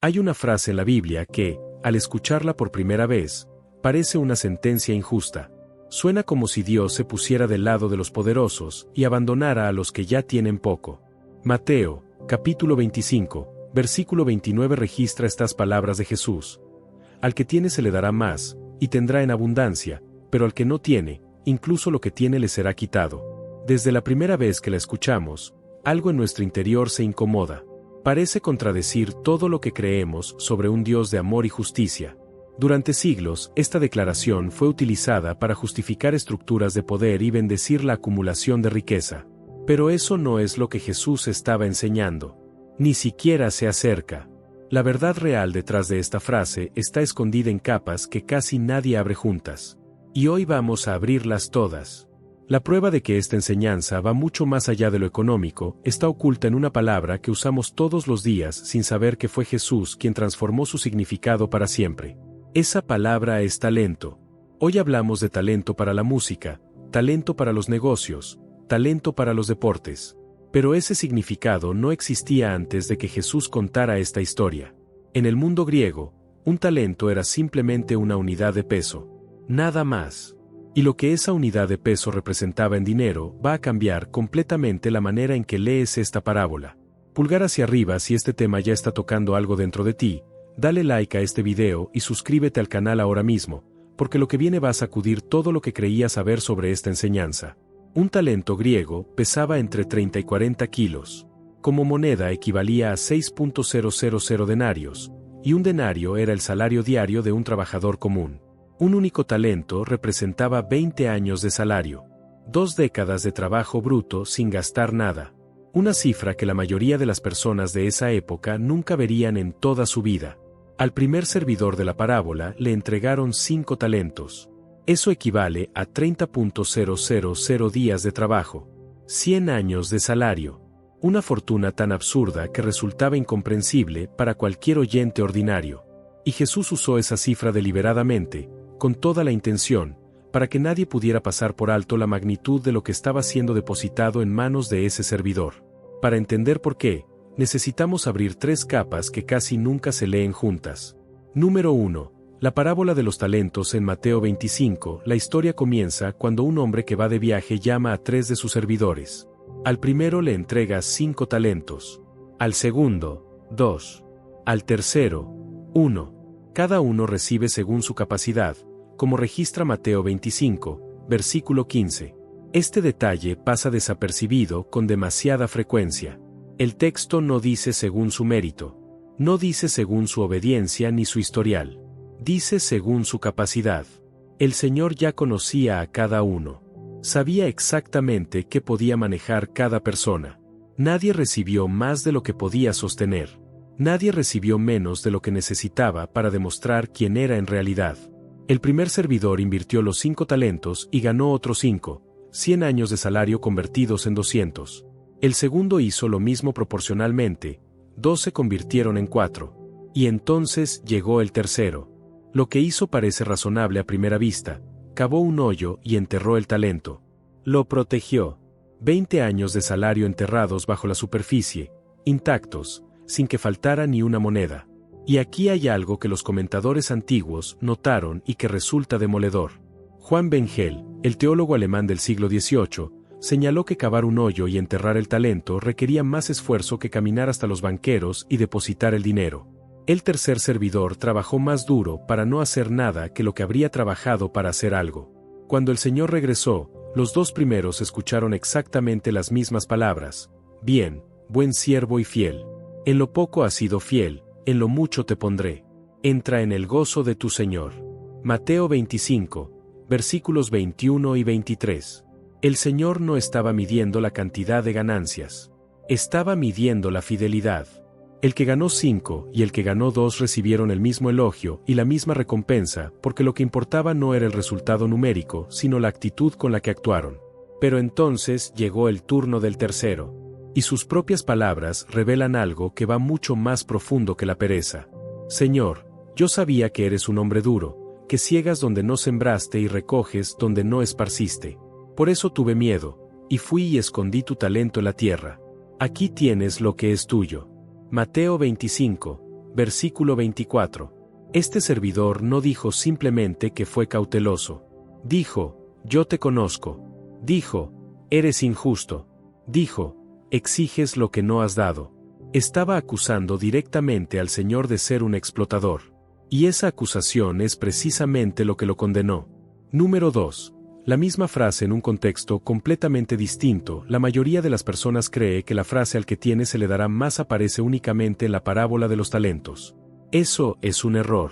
Hay una frase en la Biblia que, al escucharla por primera vez, parece una sentencia injusta. Suena como si Dios se pusiera del lado de los poderosos y abandonara a los que ya tienen poco. Mateo, capítulo 25, versículo 29 registra estas palabras de Jesús. Al que tiene se le dará más, y tendrá en abundancia, pero al que no tiene, incluso lo que tiene le será quitado. Desde la primera vez que la escuchamos, algo en nuestro interior se incomoda. Parece contradecir todo lo que creemos sobre un Dios de amor y justicia. Durante siglos, esta declaración fue utilizada para justificar estructuras de poder y bendecir la acumulación de riqueza. Pero eso no es lo que Jesús estaba enseñando. Ni siquiera se acerca. La verdad real detrás de esta frase está escondida en capas que casi nadie abre juntas. Y hoy vamos a abrirlas todas. La prueba de que esta enseñanza va mucho más allá de lo económico está oculta en una palabra que usamos todos los días sin saber que fue Jesús quien transformó su significado para siempre. Esa palabra es talento. Hoy hablamos de talento para la música, talento para los negocios, talento para los deportes. Pero ese significado no existía antes de que Jesús contara esta historia. En el mundo griego, un talento era simplemente una unidad de peso. Nada más. Y lo que esa unidad de peso representaba en dinero va a cambiar completamente la manera en que lees esta parábola. Pulgar hacia arriba si este tema ya está tocando algo dentro de ti, dale like a este video y suscríbete al canal ahora mismo, porque lo que viene va a sacudir todo lo que creías saber sobre esta enseñanza. Un talento griego pesaba entre 30 y 40 kilos. Como moneda equivalía a 6.000 denarios, y un denario era el salario diario de un trabajador común. Un único talento representaba 20 años de salario. 2 décadas de trabajo bruto sin gastar nada. Una cifra que la mayoría de las personas de esa época nunca verían en toda su vida. Al primer servidor de la parábola le entregaron 5 talentos. Eso equivale a 30.000 días de trabajo. 100 años de salario. Una fortuna tan absurda que resultaba incomprensible para cualquier oyente ordinario. Y Jesús usó esa cifra deliberadamente, con toda la intención, para que nadie pudiera pasar por alto la magnitud de lo que estaba siendo depositado en manos de ese servidor. Para entender por qué, necesitamos abrir 3 capas que casi nunca se leen juntas. Número 1. La parábola de los talentos en Mateo 25. La historia comienza cuando un hombre que va de viaje llama a 3 de sus servidores. Al primero le entrega 5 talentos. Al segundo, 2. Al tercero, 1. Cada uno recibe según su capacidad, como registra Mateo 25, versículo 15. Este detalle pasa desapercibido con demasiada frecuencia. El texto no dice según su mérito. No dice según su obediencia ni su historial. Dice según su capacidad. El Señor ya conocía a cada uno. Sabía exactamente qué podía manejar cada persona. Nadie recibió más de lo que podía sostener. Nadie recibió menos de lo que necesitaba para demostrar quién era en realidad. El primer servidor invirtió los 5 talentos y ganó otros 5, 100 años de salario convertidos en 200. El segundo hizo lo mismo proporcionalmente, 2 se convirtieron en 4. Y entonces llegó el tercero. Lo que hizo parece razonable a primera vista, cavó un hoyo y enterró el talento. Lo protegió. 20 años de salario enterrados bajo la superficie, intactos, sin que faltara ni una moneda. Y aquí hay algo que los comentadores antiguos notaron y que resulta demoledor. Juan Bengel, el teólogo alemán del siglo XVIII, señaló que cavar un hoyo y enterrar el talento requería más esfuerzo que caminar hasta los banqueros y depositar el dinero. El tercer servidor trabajó más duro para no hacer nada que lo que habría trabajado para hacer algo. Cuando el Señor regresó, los 2 primeros escucharon exactamente las mismas palabras. Bien, buen siervo y fiel. En lo poco has sido fiel, en lo mucho te pondré. Entra en el gozo de tu Señor. Mateo 25, versículos 21 y 23. El Señor no estaba midiendo la cantidad de ganancias. Estaba midiendo la fidelidad. El que ganó 5 y el que ganó 2 recibieron el mismo elogio y la misma recompensa, porque lo que importaba no era el resultado numérico, sino la actitud con la que actuaron. Pero entonces llegó el turno del tercero. Y sus propias palabras revelan algo que va mucho más profundo que la pereza. Señor, yo sabía que eres un hombre duro, que ciegas donde no sembraste y recoges donde no esparciste. Por eso tuve miedo, y fui y escondí tu talento en la tierra. Aquí tienes lo que es tuyo. Mateo 25, versículo 24. Este servidor no dijo simplemente que fue cauteloso. Dijo, yo te conozco. Dijo, eres injusto. Dijo, exiges lo que no has dado. Estaba acusando directamente al Señor de ser un explotador. Y esa acusación es precisamente lo que lo condenó. Número 2. La misma frase en un contexto completamente distinto. La mayoría de las personas cree que la frase al que tiene se le dará más aparece únicamente en la parábola de los talentos. Eso es un error.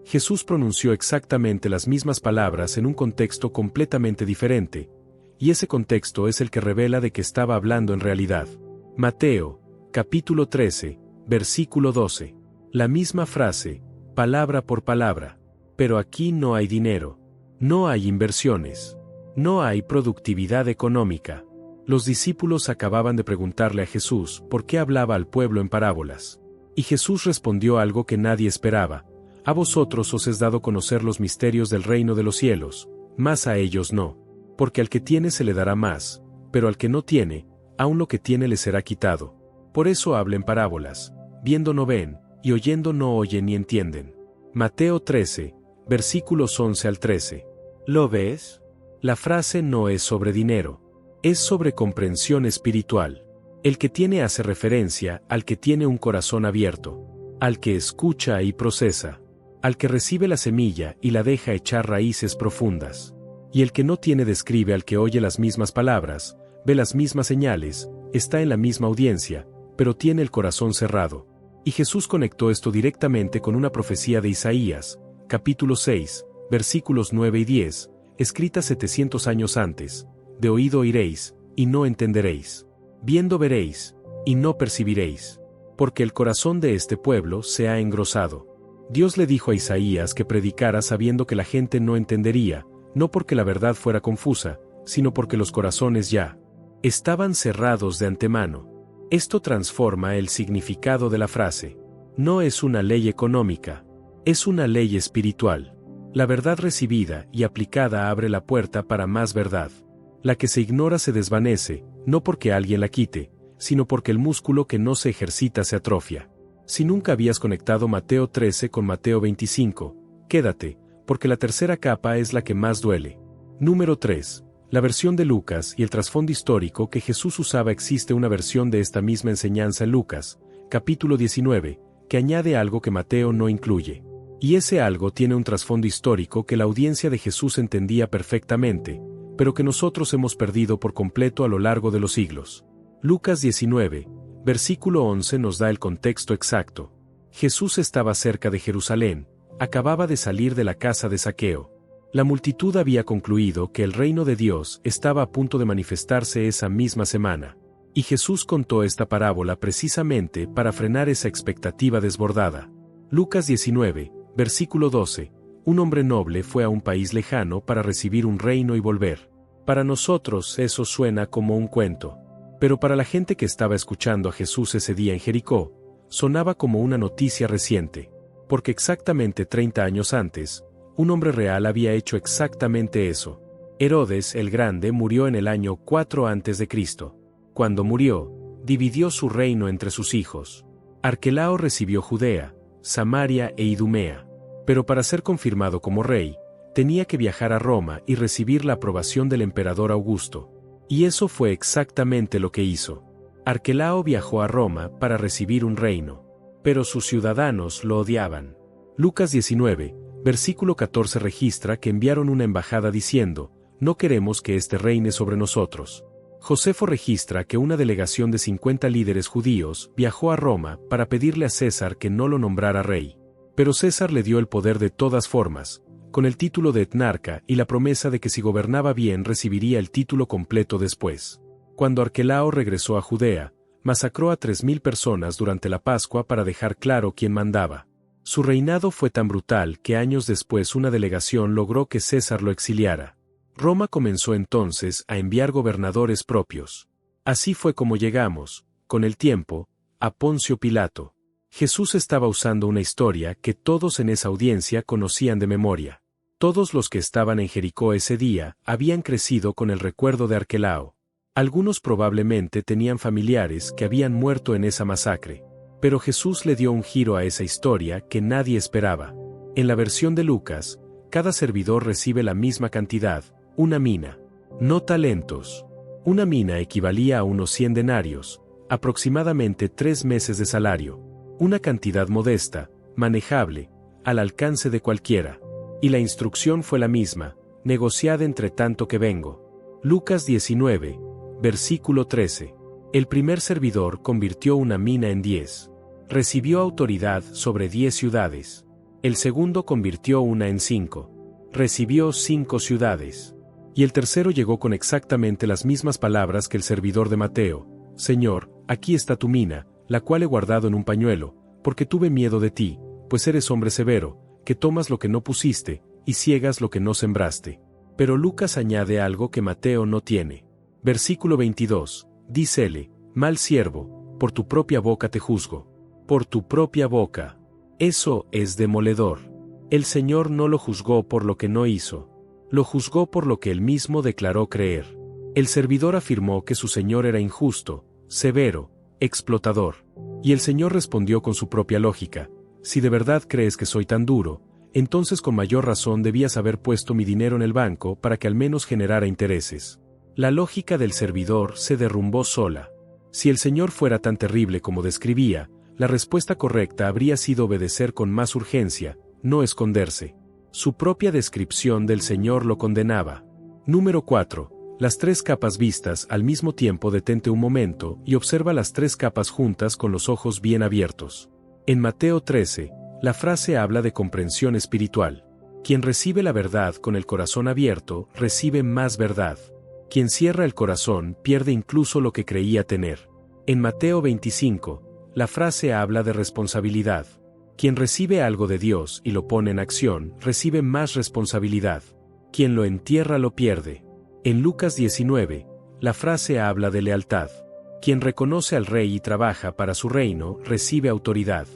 Jesús pronunció exactamente las mismas palabras en un contexto completamente diferente, y ese contexto es el que revela de qué estaba hablando en realidad. Mateo, capítulo 13, versículo 12. La misma frase, palabra por palabra. Pero aquí no hay dinero. No hay inversiones. No hay productividad económica. Los discípulos acababan de preguntarle a Jesús por qué hablaba al pueblo en parábolas. Y Jesús respondió algo que nadie esperaba. A vosotros os es dado conocer los misterios del reino de los cielos, mas a ellos no. Porque al que tiene se le dará más, pero al que no tiene, aun lo que tiene le será quitado. Por eso habla en parábolas, viendo no ven, y oyendo no oyen ni entienden. Mateo 13, versículos 11 al 13. ¿Lo ves? La frase no es sobre dinero. Es sobre comprensión espiritual. El que tiene hace referencia al que tiene un corazón abierto, al que escucha y procesa, al que recibe la semilla y la deja echar raíces profundas. Y el que no tiene describe al que oye las mismas palabras, ve las mismas señales, está en la misma audiencia, pero tiene el corazón cerrado. Y Jesús conectó esto directamente con una profecía de Isaías, capítulo 6, versículos 9 y 10, escrita 700 años antes. De oído oiréis, y no entenderéis. Viendo veréis, y no percibiréis. Porque el corazón de este pueblo se ha engrosado. Dios le dijo a Isaías que predicara sabiendo que la gente no entendería, no porque la verdad fuera confusa, sino porque los corazones ya estaban cerrados de antemano. Esto transforma el significado de la frase. No es una ley económica, es una ley espiritual. La verdad recibida y aplicada abre la puerta para más verdad. La que se ignora se desvanece, no porque alguien la quite, sino porque el músculo que no se ejercita se atrofia. Si nunca habías conectado Mateo 13 con Mateo 25, quédate, porque la tercera capa es la que más duele. Número 3. La versión de Lucas y el trasfondo histórico que Jesús usaba. Existe una versión de esta misma enseñanza en Lucas, capítulo 19, que añade algo que Mateo no incluye. Y ese algo tiene un trasfondo histórico que la audiencia de Jesús entendía perfectamente, pero que nosotros hemos perdido por completo a lo largo de los siglos. Lucas 19, versículo 11 nos da el contexto exacto. Jesús estaba cerca de Jerusalén, acababa de salir de la casa de Zaqueo. La multitud había concluido que el reino de Dios estaba a punto de manifestarse esa misma semana. Y Jesús contó esta parábola precisamente para frenar esa expectativa desbordada. Lucas 19, versículo 12. Un hombre noble fue a un país lejano para recibir un reino y volver. Para nosotros eso suena como un cuento. Pero para la gente que estaba escuchando a Jesús ese día en Jericó, sonaba como una noticia reciente. Porque exactamente 30 años antes, un hombre real había hecho exactamente eso. Herodes el Grande murió en el año 4 a.C. Cuando murió, dividió su reino entre sus hijos. Arquelao recibió Judea, Samaria e Idumea. Pero para ser confirmado como rey, tenía que viajar a Roma y recibir la aprobación del emperador Augusto. Y eso fue exactamente lo que hizo. Arquelao viajó a Roma para recibir un reino. Pero sus ciudadanos lo odiaban. Lucas 19, versículo 14 registra que enviaron una embajada diciendo, no queremos que éste reine sobre nosotros. Josefo registra que una delegación de 50 líderes judíos viajó a Roma para pedirle a César que no lo nombrara rey. Pero César le dio el poder de todas formas, con el título de etnarca y la promesa de que si gobernaba bien recibiría el título completo después. Cuando Arquelao regresó a Judea, masacró a 3.000 personas durante la Pascua para dejar claro quién mandaba. Su reinado fue tan brutal que años después una delegación logró que César lo exiliara. Roma comenzó entonces a enviar gobernadores propios. Así fue como llegamos, con el tiempo, a Poncio Pilato. Jesús estaba usando una historia que todos en esa audiencia conocían de memoria. Todos los que estaban en Jericó ese día habían crecido con el recuerdo de Arquelao. Algunos probablemente tenían familiares que habían muerto en esa masacre. Pero Jesús le dio un giro a esa historia que nadie esperaba. En la versión de Lucas, cada servidor recibe la misma cantidad, una mina. No talentos. Una mina equivalía a unos 100 denarios, aproximadamente 3 meses de salario. Una cantidad modesta, manejable, al alcance de cualquiera. Y la instrucción fue la misma: negociad entre tanto que vengo. Lucas 19, versículo 13. El primer servidor convirtió una mina en 10. Recibió autoridad sobre 10 ciudades. El segundo convirtió una en 5. Recibió 5 ciudades. Y el tercero llegó con exactamente las mismas palabras que el servidor de Mateo: Señor, aquí está tu mina, la cual he guardado en un pañuelo, porque tuve miedo de ti, pues eres hombre severo, que tomas lo que no pusiste, y ciegas lo que no sembraste. Pero Lucas añade algo que Mateo no tiene. Versículo 22, dícele: mal siervo, por tu propia boca te juzgo. Por tu propia boca. Eso es demoledor. El Señor no lo juzgó por lo que no hizo. Lo juzgó por lo que él mismo declaró creer. El servidor afirmó que su Señor era injusto, severo, explotador. Y el Señor respondió con su propia lógica: si de verdad crees que soy tan duro, entonces con mayor razón debías haber puesto mi dinero en el banco para que al menos generara intereses. La lógica del servidor se derrumbó sola. Si el Señor fuera tan terrible como describía, la respuesta correcta habría sido obedecer con más urgencia, no esconderse. Su propia descripción del Señor lo condenaba. Número 4. Las 3 capas vistas al mismo tiempo. Detente un momento y observa las 3 capas juntas con los ojos bien abiertos. En Mateo 13, la frase habla de comprensión espiritual. Quien recibe la verdad con el corazón abierto, recibe más verdad. Quien cierra el corazón pierde incluso lo que creía tener. En Mateo 25, la frase habla de responsabilidad. Quien recibe algo de Dios y lo pone en acción, recibe más responsabilidad. Quien lo entierra lo pierde. En Lucas 19, la frase habla de lealtad. Quien reconoce al rey y trabaja para su reino, recibe autoridad.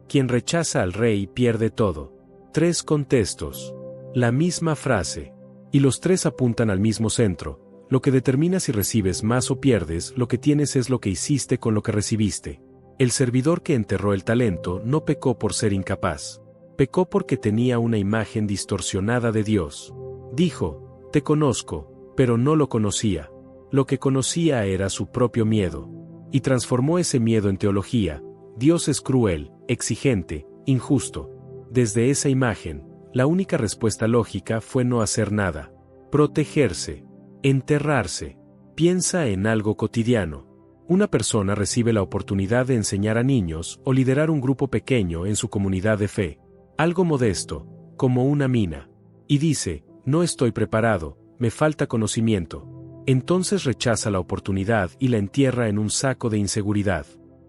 Quien rechaza al rey pierde todo. 3 contextos. La misma frase. Y los 3 apuntan al mismo centro. Lo que determina si recibes más o pierdes lo que tienes es lo que hiciste con lo que recibiste. El servidor que enterró el talento no pecó por ser incapaz. Pecó porque tenía una imagen distorsionada de Dios. Dijo: te conozco, pero no lo conocía. Lo que conocía era su propio miedo. Y transformó ese miedo en teología. Dios es cruel, exigente, injusto. Desde esa imagen, la única respuesta lógica fue no hacer nada. Protegerse. Enterrarse. Piensa en algo cotidiano. Una persona recibe la oportunidad de enseñar a niños o liderar un grupo pequeño en su comunidad de fe. Algo modesto, como una mina. Y dice: no estoy preparado, me falta conocimiento. Entonces rechaza la oportunidad y la entierra en un saco de inseguridad.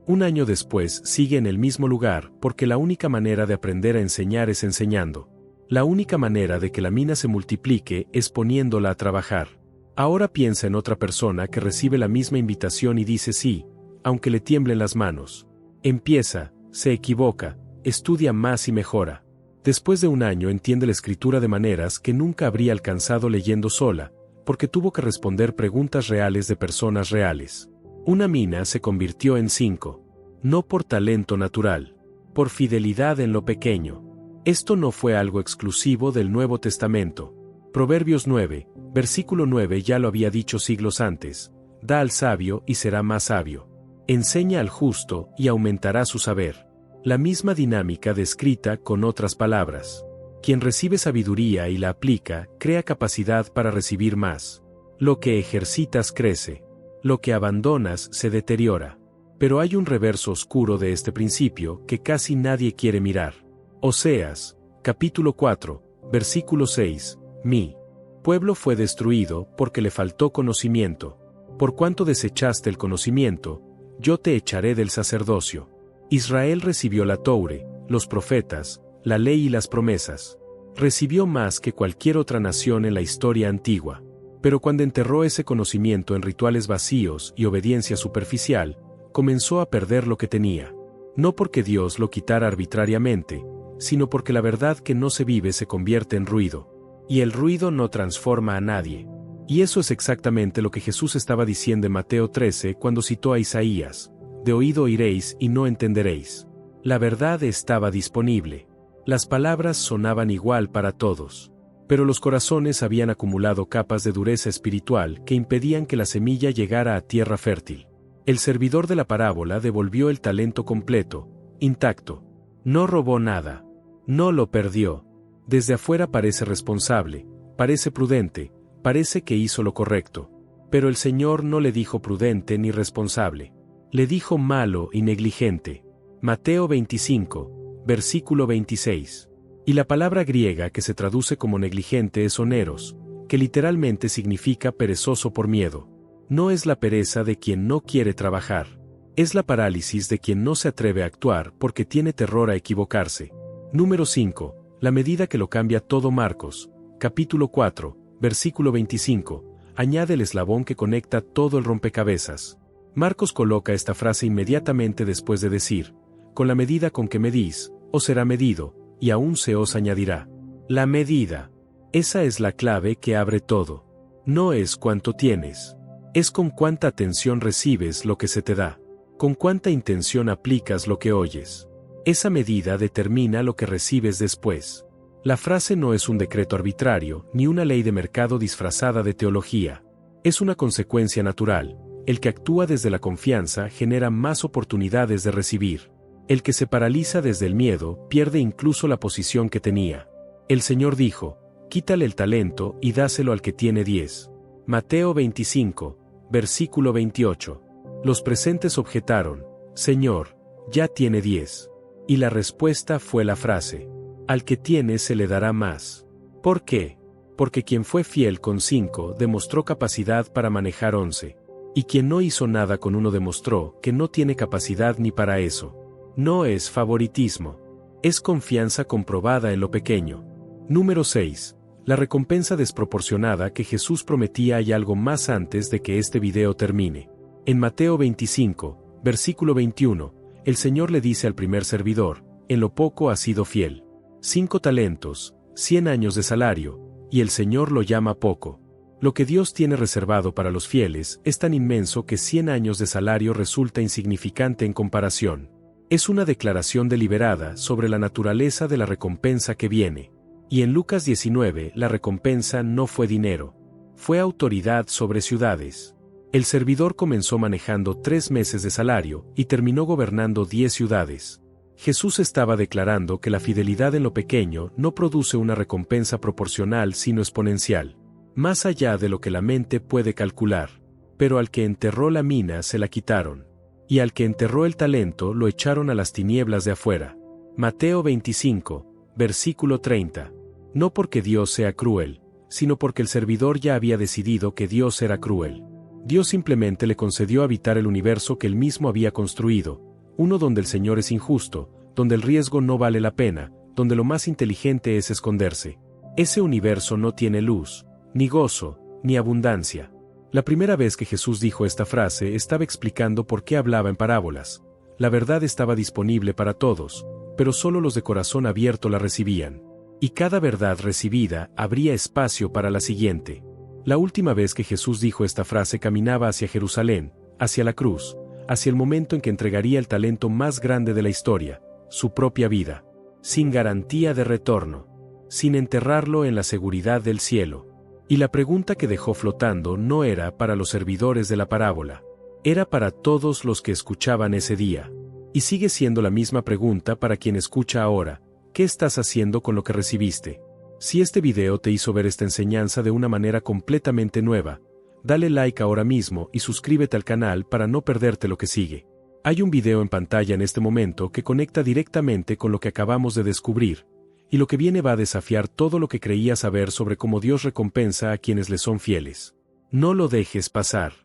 Un año después sigue en el mismo lugar porque la única manera de aprender a enseñar es enseñando. La única manera de que la mina se multiplique es poniéndola a trabajar. Ahora piensa en otra persona que recibe la misma invitación y dice sí, aunque le tiemblen las manos. Empieza, se equivoca, estudia más y mejora. Después de un año entiende la escritura de maneras que nunca habría alcanzado leyendo sola, porque tuvo que responder preguntas reales de personas reales. Una mina se convirtió en 5. No por talento natural, por fidelidad en lo pequeño. Esto no fue algo exclusivo del Nuevo Testamento. Proverbios 9, versículo 9 ya lo había dicho siglos antes: da al sabio y será más sabio. Enseña al justo y aumentará su saber. La misma dinámica descrita con otras palabras. Quien recibe sabiduría y la aplica, crea capacidad para recibir más. Lo que ejercitas crece. Lo que abandonas se deteriora. Pero hay un reverso oscuro de este principio que casi nadie quiere mirar. Oseas, capítulo 4, versículo 6. Mi pueblo fue destruido porque le faltó conocimiento. Por cuanto desechaste el conocimiento, yo te echaré del sacerdocio. Israel recibió la Toure, los profetas, la ley y las promesas. Recibió más que cualquier otra nación en la historia antigua. Pero cuando enterró ese conocimiento en rituales vacíos y obediencia superficial, comenzó a perder lo que tenía. No porque Dios lo quitara arbitrariamente, sino porque la verdad que no se vive se convierte en ruido. Y el ruido no transforma a nadie. Y eso es exactamente lo que Jesús estaba diciendo en Mateo 13 cuando citó a Isaías: de oído oiréis y no entenderéis. La verdad estaba disponible. Las palabras sonaban igual para todos. Pero los corazones habían acumulado capas de dureza espiritual que impedían que la semilla llegara a tierra fértil. El servidor de la parábola devolvió el talento completo, intacto. No robó nada. No lo perdió. Desde afuera parece responsable, parece prudente, parece que hizo lo correcto. Pero el Señor no le dijo prudente ni responsable. Le dijo malo y negligente. Mateo 25, versículo 26. Y la palabra griega que se traduce como negligente es oneros, que literalmente significa perezoso por miedo. No es la pereza de quien no quiere trabajar. Es la parálisis de quien no se atreve a actuar porque tiene terror a equivocarse. Número 5. La medida que lo cambia todo. Marcos, capítulo 4, versículo 25, añade el eslabón que conecta todo el rompecabezas. Marcos coloca esta frase inmediatamente después de decir, con la medida con que medís, os será medido, y aún se os añadirá. La medida. Esa es la clave que abre todo. No es cuánto tienes. Es con cuánta atención recibes lo que se te da. Con cuánta intención aplicas lo que oyes. Esa medida determina lo que recibes después. La frase no es un decreto arbitrario, ni una ley de mercado disfrazada de teología. Es una consecuencia natural. El que actúa desde la confianza genera más oportunidades de recibir. El que se paraliza desde el miedo pierde incluso la posición que tenía. El Señor dijo, quítale el talento y dáselo al que tiene 10. Mateo 25, versículo 28. Los presentes objetaron, Señor, ya tiene 10. Y la respuesta fue la frase, al que tiene se le dará más. ¿Por qué? Porque quien fue fiel con 5 demostró capacidad para manejar 11. Y quien no hizo nada con 1 demostró que no tiene capacidad ni para eso. No es favoritismo. Es confianza comprobada en lo pequeño. Número 6. La recompensa desproporcionada que Jesús prometía. Hay algo más antes de que este video termine. En Mateo 25, versículo 21, el Señor le dice al primer servidor, en lo poco has sido fiel. 5 talentos, 100 años de salario, y el Señor lo llama poco. Lo que Dios tiene reservado para los fieles es tan inmenso que 100 años de salario resulta insignificante en comparación. Es una declaración deliberada sobre la naturaleza de la recompensa que viene. Y en Lucas 19 la recompensa no fue dinero. Fue autoridad sobre ciudades. El servidor comenzó manejando 3 meses de salario y terminó gobernando 10 ciudades. Jesús estaba declarando que la fidelidad en lo pequeño no produce una recompensa proporcional sino exponencial. Más allá de lo que la mente puede calcular. Pero al que enterró la mina se la quitaron. Y al que enterró el talento lo echaron a las tinieblas de afuera. Mateo 25, versículo 30. No porque Dios sea cruel, sino porque el servidor ya había decidido que Dios era cruel. Dios simplemente le concedió habitar el universo que él mismo había construido, uno donde el Señor es injusto, donde el riesgo no vale la pena, donde lo más inteligente es esconderse. Ese universo no tiene luz, ni gozo, ni abundancia. La primera vez que Jesús dijo esta frase estaba explicando por qué hablaba en parábolas. La verdad estaba disponible para todos, pero solo los de corazón abierto la recibían. Y cada verdad recibida abría espacio para la siguiente. La última vez que Jesús dijo esta frase caminaba hacia Jerusalén, hacia la cruz, hacia el momento en que entregaría el talento más grande de la historia, su propia vida, sin garantía de retorno, sin enterrarlo en la seguridad del cielo. Y la pregunta que dejó flotando no era para los servidores de la parábola, era para todos los que escuchaban ese día. Y sigue siendo la misma pregunta para quien escucha ahora, ¿qué estás haciendo con lo que recibiste? Si este video te hizo ver esta enseñanza de una manera completamente nueva, dale like ahora mismo y suscríbete al canal para no perderte lo que sigue. Hay un video en pantalla en este momento que conecta directamente con lo que acabamos de descubrir, y lo que viene va a desafiar todo lo que creías saber sobre cómo Dios recompensa a quienes le son fieles. No lo dejes pasar.